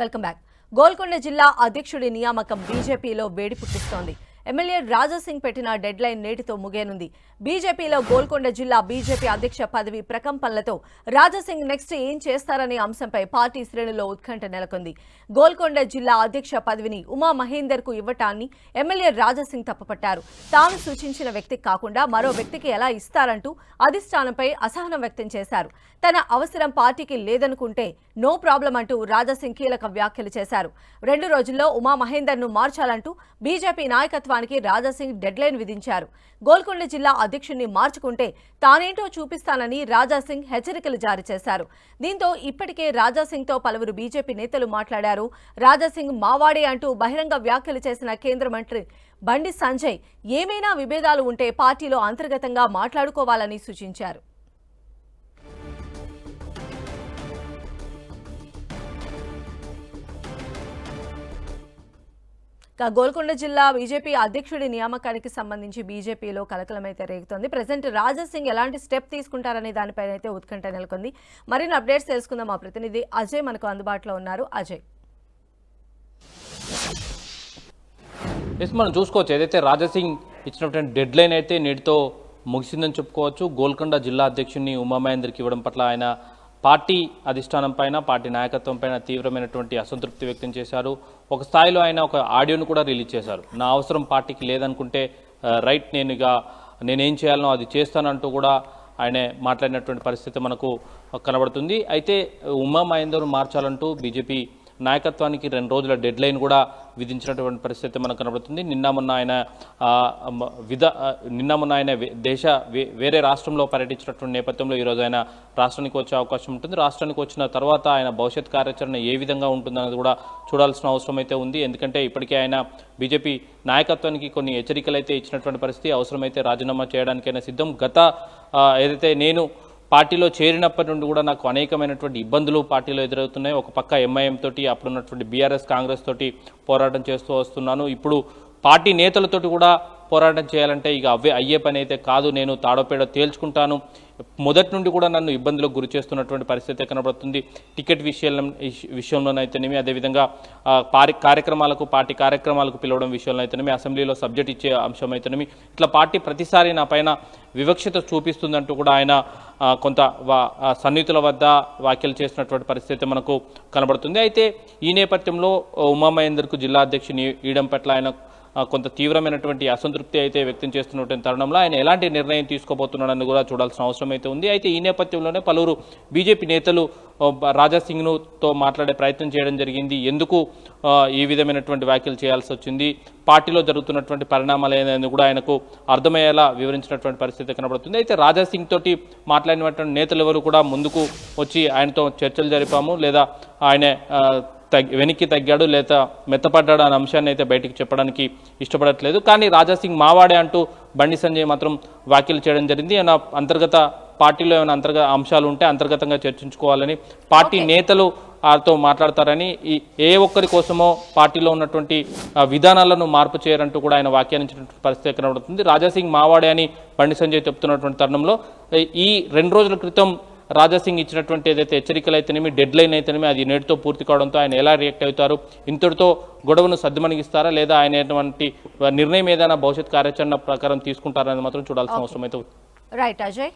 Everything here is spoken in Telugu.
Welcome back. గోల్కొండ జిల్లా అధ్యక్షుడి నియామకం బీజేపీలో వేడి పుట్టిస్తోంది. ఎమ్మెల్యే రాజాసింగ్ పెట్టిన డెడ్ లైన్ నేటితో ముగియనుంది. బీజేపీలో గోల్కొండ జిల్లా బీజేపీ అధ్యక్ష పదవి ప్రకంపనలతో రాజాసింగ్ నెక్స్ట్ ఏం చేస్తారనే అంశంపై పార్టీ శ్రేణుల్లో ఉత్కంఠ నెలకొంది. గోల్కొండ జిల్లా అధ్యక్ష పదవిని ఉమా మహేందర్ కు ఇవ్వటాన్ని ఎమ్మెల్యే రాజాసింగ్ తప్పుపట్టారు. తాను సూచించిన వ్యక్తికి కాకుండా మరో వ్యక్తికి ఎలా ఇస్తారంటూ అధిష్టానంపై అసహనం వ్యక్తం చేశారు. తన అవసరం పార్టీకి లేదనుకుంటే నో ప్రాబ్లం అంటూ రాజాసింగ్ కీలక వ్యాఖ్యలు చేశారు. 2 రోజుల్లో ఉమా మహేందర్ ను మార్చాలంటూ బీజేపీ నాయకత్వానికి రాజాసింగ్ డెడ్ లైన్ విధించారు. గోల్కొండ జిల్లా అధ్యక్షుడిని మార్చుకుంటే తానేంటో చూపిస్తానని రాజాసింగ్ హెచ్చరికలు జారీ చేశారు. దీంతో ఇప్పటికే రాజాసింగ్ తో పలువురు బీజేపీ నేతలు మాట్లాడారు. రాజాసింగ్ మావాడే అంటూ బహిరంగ వ్యాఖ్యలు చేసిన కేంద్ర మంత్రి బండి సంజయ్ ఏమైనా విభేదాలు ఉంటే పార్టీలో అంతర్గతంగా మాట్లాడుకోవాలని సూచించారు. గోల్కొండ జిల్లా బీజేపీ అధ్యక్షుడి నియామకానికి సంబంధించి బీజేపీలో కలకలమైతే రేగుతోంది. ప్రెసిడెంట్ రాజాసింగ్ ఎలాంటి స్టెప్ తీసుకుంటారనే దానిపైన అయితే ఉత్కంఠ నెలకొంది. మరిన్ని అప్డేట్స్ తెలుసుకుందాం. మా ప్రతినిధి అజయ్ మనకు అందుబాటులో ఉన్నారు. అజయ్, మనం చూసుకోవచ్చు ఏదైతే రాజాసింగ్ ఇచ్చినటువంటి డెడ్ లైన్ అయితే నేటితో ముగిసిందని చెప్పుకోవచ్చు. గోల్కొండ జిల్లా అధ్యక్షుడిని ఉమా మహేందర్కి ఇవ్వడం పట్ల ఆయన పార్టీ అధిష్టానం పైన పార్టీ నాయకత్వం పైన తీవ్రమైనటువంటి అసంతృప్తి వ్యక్తం చేశారు. ఒక స్థాయిలో ఆయన ఒక ఆడియోను కూడా రిలీజ్ చేశారు. నా అవసరం పార్టీకి లేదనుకుంటే రైట్ నేనేం చేయాలనో అది చేస్తానంటూ కూడా ఆయన మాట్లాడినటువంటి పరిస్థితి మనకు కనబడుతుంది. అయితే ఉమా మహేందర్ను మార్చాలంటూ బీజేపీ నాయకత్వానికి 2 రోజుల డెడ్ లైన్ కూడా విధించినటువంటి పరిస్థితి మనకు కనబడుతుంది. నిన్న మొన్న ఆయన వేరే రాష్ట్రంలో పర్యటించినటువంటి నేపథ్యంలో ఈరోజు ఆయన రాష్ట్రానికి వచ్చే అవకాశం ఉంటుంది. రాష్ట్రానికి వచ్చిన తర్వాత ఆయన భవిష్యత్ కార్యాచరణ ఏ విధంగా ఉంటుందన్నది కూడా చూడాల్సిన అవసరం అయితే ఉంది. ఎందుకంటే ఇప్పటికే ఆయన బీజేపీ నాయకత్వానికి కొన్ని హెచ్చరికలు అయితే ఇచ్చినటువంటి పరిస్థితి. అవసరమైతే రాజీనామా చేయడానికైనా సిద్ధం. ఏదైతే నేను పార్టీలో చేరినప్పటి నుండి కూడా నాకు అనేకమైనటువంటి ఇబ్బందులు పార్టీలో ఎదురవుతున్నాయి. ఒక పక్క ఎంఐఎం తోటి అప్పుడున్నటువంటి బీఆర్ఎస్ కాంగ్రెస్ తోటి పోరాటం చేస్తూ వస్తున్నాను. ఇప్పుడు పార్టీ నేతలతోటి కూడా పోరాటం చేయాలంటే ఇక అయ్యే పని అయితే కాదు. నేను తాడోపేడ తేల్చుకుంటాను. మొదటి నుండి కూడా నన్ను ఇబ్బందులకు గురి చేస్తున్నటువంటి పరిస్థితి కనబడుతుంది. టికెట్ విషయంలోనైతేనేమి, అదేవిధంగా పార్టీ కార్యక్రమాలకు పిలవడం విషయంలో అయితేనేమి, అసెంబ్లీలో సబ్జెక్ట్ ఇచ్చే అంశం అయితేనేమి, ఇట్లా పార్టీ ప్రతిసారి నా పైన వివక్షత చూపిస్తుందంటూ కూడా ఆయన కొంత సన్నిహితుల వద్ద వ్యాఖ్యలు చేసినటువంటి పరిస్థితి మనకు కనబడుతుంది. అయితే ఈ నేపథ్యంలో ఉమా మహేందర్కు జిల్లా అధ్యక్షుని ఇవ్వడం పట్ల ఆయన కొంత తీవ్రమైనటువంటి అసంతృప్తి అయితే వ్యక్తం చేస్తున్నటువంటి తరుణంలో ఆయన ఎలాంటి నిర్ణయం తీసుకోబోతున్నాడని కూడా చూడాల్సిన అవసరం అయితే ఉంది. అయితే ఈ నేపథ్యంలోనే పలువురు బీజేపీ నేతలు రాజాసింగ్తో మాట్లాడే ప్రయత్నం చేయడం జరిగింది. ఎందుకు ఈ విధమైనటువంటి వ్యాఖ్యలు చేయాల్సి వచ్చింది, పార్టీలో జరుగుతున్నటువంటి పరిణామాలు ఏదైనా కూడా ఆయనకు అర్థమయ్యేలా వివరించినటువంటి పరిస్థితి కనబడుతుంది. అయితే రాజాసింగ్ తోటి మాట్లాడినటువంటి నేతలు ఎవరు కూడా ముందుకు వచ్చి ఆయనతో చర్చలు జరిపాము, లేదా ఆయన వెనక్కి తగ్గాడు లేదా మెత్తపడ్డాడు అనే అంశాన్ని అయితే బయటికి చెప్పడానికి ఇష్టపడట్లేదు. కానీ రాజాసింగ్ మావాడే అంటూ బండి సంజయ్ మాత్రం వ్యాఖ్యలు చేయడం జరిగింది. పార్టీలో ఏమైనా అంతర్గత అంశాలు ఉంటే అంతర్గతంగా చర్చించుకోవాలని, పార్టీ నేతలు వారితో మాట్లాడతారని, ఏ ఒక్కరి కోసమో పార్టీలో ఉన్నటువంటి విధానాలను మార్పు చేయరంటూ కూడా ఆయన వ్యాఖ్యానించినటువంటి పరిస్థితి కనబడుతుంది. రాజాసింగ్ మావాడే అని బండి సంజయ్ చెప్తున్నటువంటి తరుణంలో ఈ 2 రోజుల క్రితం రాజాసింగ్ ఇచ్చినటువంటి ఏదైతే హెచ్చరికలు అయితేనేమి, డెడ్ లైన్ అయితేనేమి, అది నేటితో పూర్తి కావడంతో ఆయన ఎలా రియాక్ట్ అవుతారు, ఇంతటితో గొడవను సద్దుమణిగిస్తారా లేదా ఆయన ఎటువంటి నిర్ణయం ఏదైనా భవిష్యత్ కార్యాచరణ ప్రకారం తీసుకుంటారనేది మాత్రం చూడాల్సిన అవసరం అయితే. రైట్ అజయ్.